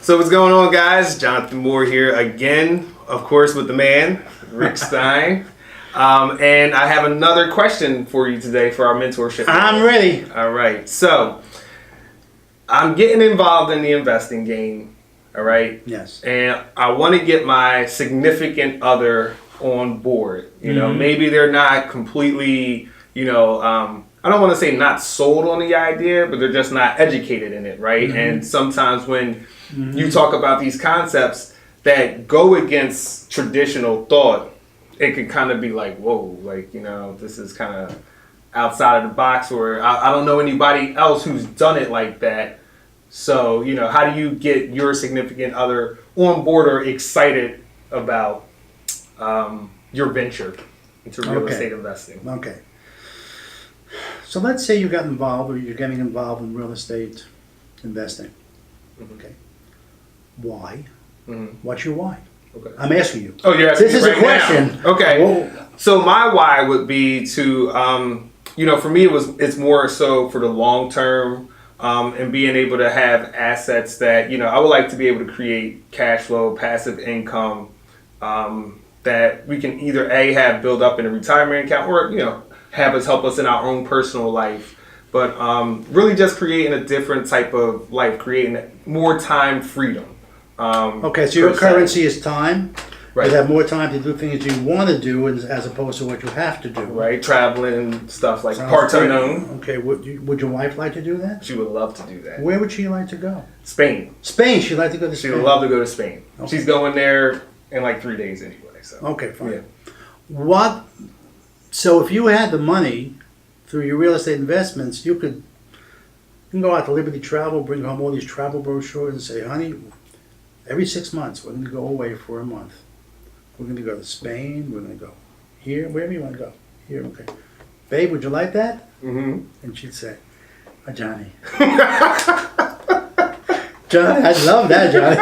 So what's going on, guys? Jonathan Moore here again, of course, with the man, Rick Stein. And I have another question for you today for our mentorship. I'm ready. All right. So I'm getting involved in the investing game. All right. Yes. And I want to get my significant other on board. You know, maybe they're not completely, I don't want to say not sold on the idea, but they're just not educated in it, right? And sometimes when you talk about these concepts that go against traditional thought, it can kind of be like, whoa, this is kind of outside of the box, or I don't know anybody else who's done it like that. So, how do you get your significant other on board or excited about your venture into real estate investing? Okay. So let's say you got involved, or you're getting involved in real estate investing. Okay. Why? What's your why? Okay. I'm asking you. Oh, you're asking this is right a question. Now. Okay. Whoa. So my why would be to, for me, it's more so for the long term, and being able to have assets that, I would like to be able to create cash flow, passive income, that we can either have build up in a retirement account, or, have us help us in our own personal life. But really just creating a different type of life, creating more time freedom. Okay, so your currency is time. Right. You have more time to do things you want to do as opposed to what you have to do. Right, traveling, stuff like parts unknown. Okay, would your wife like to do that? She would love to do that. Where would she like to go? Spain. Spain, she'd like to go to She Spain. would love to go to Spain. Okay. She's going there in like 3 days anyway. So. Okay, fine. Yeah. So if you had the money through your real estate investments, you can go out to Liberty Travel, bring home all these travel brochures and say, honey, every 6 months we're going to go away for a month. We're going to go to Spain, we're going to go here, wherever you want to go. Here, okay. Babe, would you like that? Mm-hmm. And she'd say, oh, Johnny. Johnny, I'd love that, Johnny.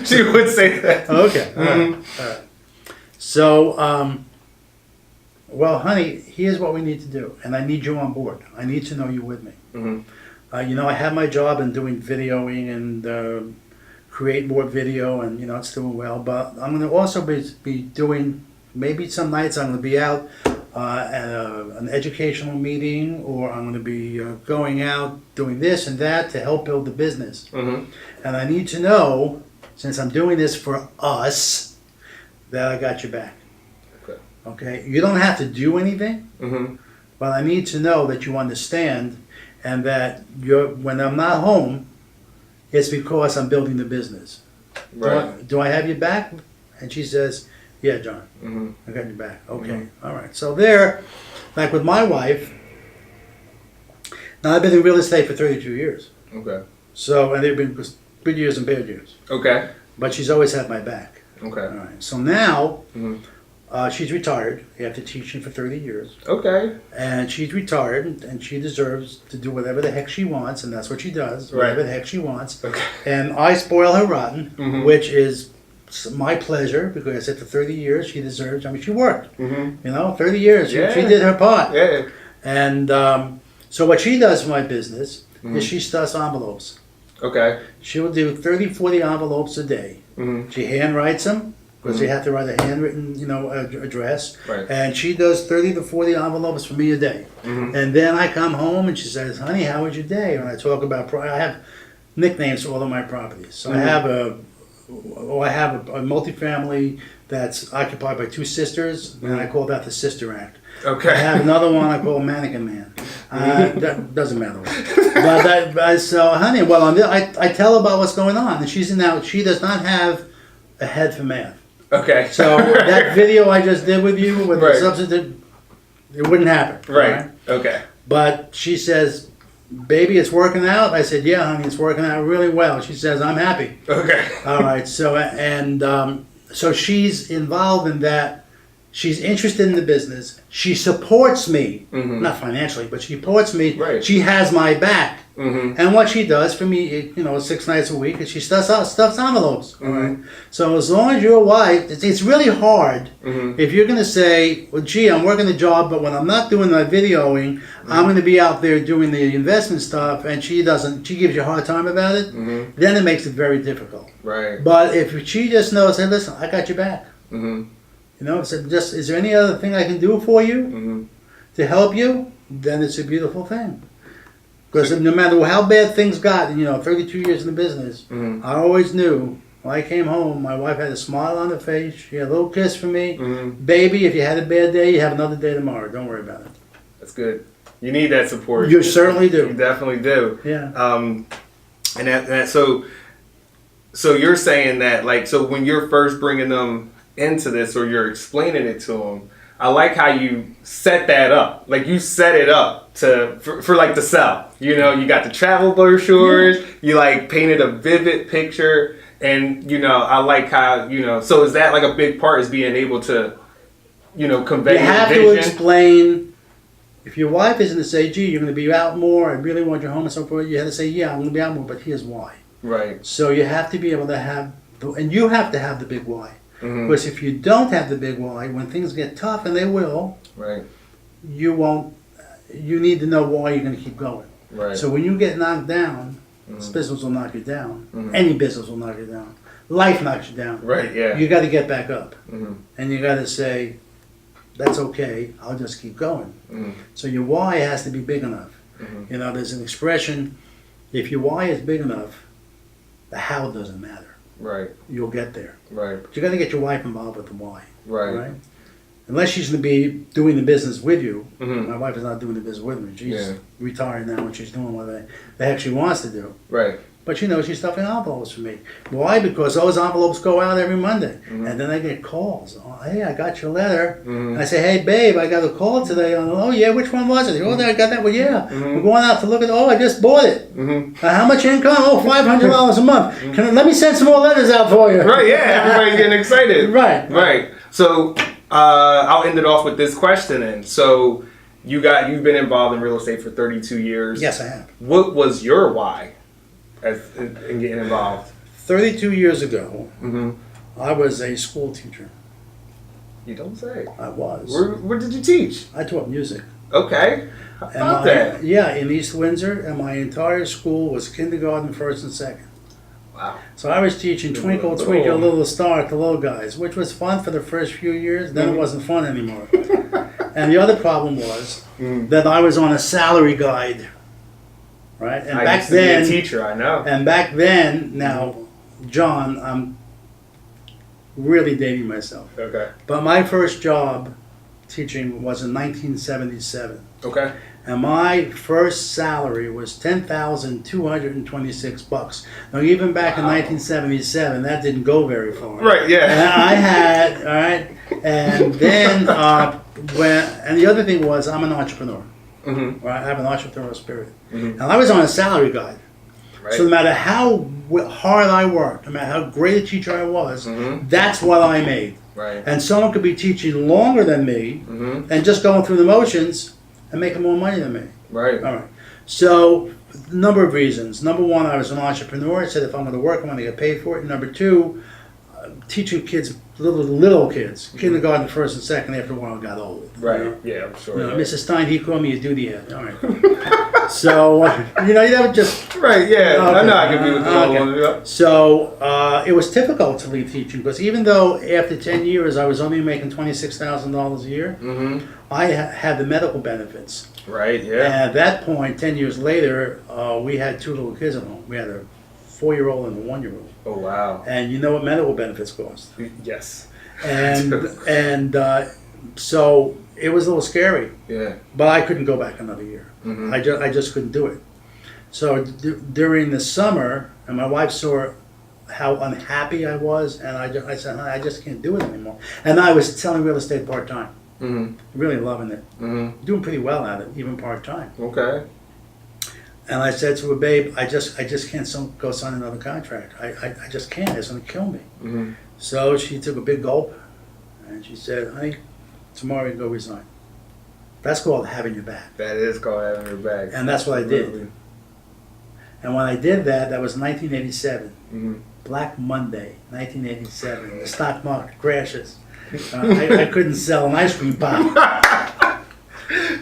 She would say that. Okay. All right. So, well, honey, here's what we need to do, and I need you on board. I need to know you with me. I have my job in doing videoing and create more video, and it's doing well. But I'm going to also be doing, maybe some nights I'm going to be out at an educational meeting, or I'm going to be going out doing this and that to help build the business. And I need to know, since I'm doing this for us, that I got your back. Okay, you don't have to do anything, but I need to know that you understand, and that when I'm not home, it's because I'm building the business. Right. Do I have your back? And she says, yeah, John, I got your back. Okay, all right. So there, like with my wife, now I've been in real estate for 32 years. Okay. So, and they've been good years and bad years. Okay. But she's always had my back. Okay. All right. So now, she's retired after teaching for 30 years. Okay. And she's retired, and she deserves to do whatever the heck she wants, and that's what she does, whatever the heck she wants. Okay. And I spoil her rotten, which is my pleasure, because after 30 years, she deserves, she worked. 30 years, she did her part. Yeah. And so what she does for my business is she stuffs envelopes. Okay. She will do 30, 40 envelopes a day. She handwrites them, because they have to write a handwritten, address. Right. And she does 30 to 40 envelopes for me a day. And then I come home and she says, honey, how was your day? And I talk about, I have nicknames for all of my properties. So I have a multifamily that's occupied by 2 sisters, and I call that the Sister Act. Okay. I have another one I call Mannequin Man. That doesn't matter. But so, honey, I tell her about what's going on, and she does not have a head for math. Okay. So that video I just did with you with the substitute, it wouldn't happen. Right. Okay. But she says, baby, it's working out. I said, yeah, honey, it's working out really well. She says, I'm happy. Okay. All right. So so she's involved in that She's interested in the business. She supports me, not financially, but she supports me. Right. She has my back. And what she does for me, 6 nights a week, is she stuffs envelopes. All right. So as long as your wife, it's really hard if you're going to say, well, gee, I'm working the job, but when I'm not doing my videoing, I'm going to be out there doing the investment stuff, and she gives you a hard time about it, then it makes it very difficult. Right. But if she just knows, hey, listen, I got your back. So is there any other thing I can do for you to help you? Then it's a beautiful thing. Because no matter how bad things got, 32 years in the business, I always knew when I came home, my wife had a smile on her face. She had a little kiss for me. Baby, if you had a bad day, you have another day tomorrow. Don't worry about it. That's good. You need that support. You certainly do. You definitely do. Yeah. So you're saying that, like, so when you're first bringing them into this or you're explaining it to them, I like how you set that up. Like, you set it up for like the sell. You got the travel brochures. You like painted a vivid picture, and I like how So is that like a big part, is being able to convey? You have your vision? to explain. If your wife isn't to say, gee, you're going to be out more, I really want your home and so forth, you have to say, yeah, I'm going to be out more, but here's why. Right. So you have to be able to have, and you have to have the big why. Because if you don't have the big why, when things get tough, and they will, right, you won't. You need to know why you're going to keep going. Right. So when you get knocked down, this business will knock you down. Any business will knock you down. Life knocks you down. Right. Yeah. You got to get back up, and you got to say, "That's okay. I'll just keep going." So your why has to be big enough. There's an expression: if your why is big enough, the how doesn't matter. Right. You'll get there. Right. But you got to get your wife involved with the why. Right. Unless she's going to be doing the business with you. My wife is not doing the business with me. She's retired now, and she's doing what the heck she wants to do. Right. But she's stuffing envelopes for me. Why? Because those envelopes go out every Monday. And then I get calls. Oh, hey, I got your letter. I say, hey, babe, I got a call today. Oh, yeah, which one was it? Oh, I got that one. Yeah. We're going out to look at it. Oh, I just bought it. How much income? Oh, $500 a month. Let me send some more letters out for you. Right, yeah. Everybody's getting excited. Right. Right. So I'll end it off with this question then. So you've been involved in real estate for 32 years. Yes, I have. What was your why in getting involved? 32 years ago, I was a school teacher. You don't say. I was. Where did you teach? I taught music. Okay. How about that? Yeah, in East Windsor, and my entire school was kindergarten, first and second. Wow. So I was teaching Twinkle, Twinkle, Little Star to little guys, which was fun for the first few years. Then it wasn't fun anymore. And the other problem was that I was on a salary guide. Right? And I used to be a teacher, I know. And back then, now, John, I'm really dating myself. Okay. But my first job teaching was in 1977. Okay. And my first salary was $10,226. Now, even back in 1977, that didn't go very far. Right, yeah. And I had, all right, and then, and the other thing was, I'm an entrepreneur. Right? I have an entrepreneurial spirit. And I was on a salary guide. Right. So no matter how hard I worked, no matter how great a teacher I was, that's what I made. Right. And someone could be teaching longer than me and just going through the motions and making more money than me. Right. All right. So, a number of reasons. Number one, I was an entrepreneur. I said if I'm going to work, I'm going to get paid for it. Number two, teaching kids, little kids, kindergarten, first and second, after a while got old. Right. Yeah, I'm sure. Mrs. Stein, he called me a duty head. All right. So, you would just... Right, yeah. Okay. I know I can be with the little one. Yeah. So, it was difficult to leave teaching because even though after 10 years I was only making $26,000 a year, I had the medical benefits. Right, yeah. And at that point, 10 years later, we had two little kids at home. We had a 4-year-old and a 1-year-old. Oh, wow. And you know what medical benefits cost. Yes. And so it was a little scary. Yeah. But I couldn't go back another year. I just couldn't do it. So during the summer, and my wife saw how unhappy I was, and I said, I just can't do it anymore. And I was selling real estate part-time. Really loving it. Doing pretty well at it, even part-time. Okay. And I said to her, babe, I just can't go sign another contract. I just can't. It's going to kill me. So she took a big gulp, and she said, honey, tomorrow you go resign. That's called having your back. That is called having your back. And that's what I did. And when I did that, that was 1987. Mm-hmm. Black Monday, 1987. The stock market crashes. I couldn't sell an ice cream pop.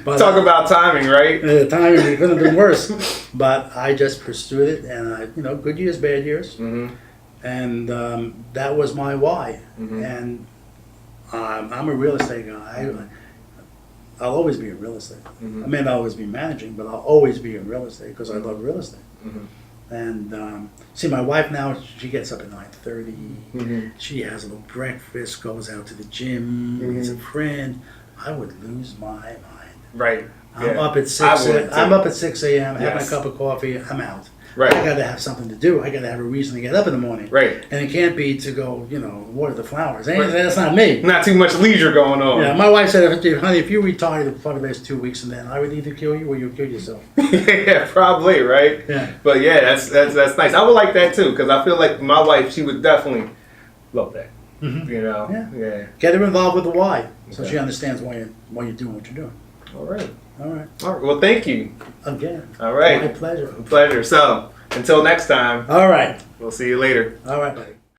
But, Talk about timing, right? the timing couldn't have been worse. But I just pursued it, and good years, bad years. Mm-hmm. And that was my why. Mm-hmm. And I'm a real estate guy. I'll always be in real estate. Mm-hmm. I may not always be managing, but I'll always be in real estate because I love real estate. Mm-hmm. And see, my wife now, she gets up at 9:30. Mm-hmm. She has a little breakfast, goes out to the gym, meets a friend. I would lose my mind. Right. I'm Yeah. up at 6. I would, too. I'm up at 6 a.m. Having Yes. a cup of coffee. I'm out. Right. I got to have something to do. I got to have a reason to get up in the morning. Right. And it can't be to go, water the flowers. Right. That's not me. Not too much leisure going on. Yeah, my wife said, honey, if you retire for the next 2 weeks and then I would either kill you or you'll kill yourself. Yeah, probably, right? Yeah. But yeah, that's nice. I would like that too, because I feel like my wife, she would definitely love that. Mhm. Yeah. Get her involved with the why, so Okay. she understands why you're doing what you're doing. All right. All right. All right. Well, thank you. Again. All right. My pleasure. Pleasure. So, until next time, All right. we'll see you later. All right, buddy.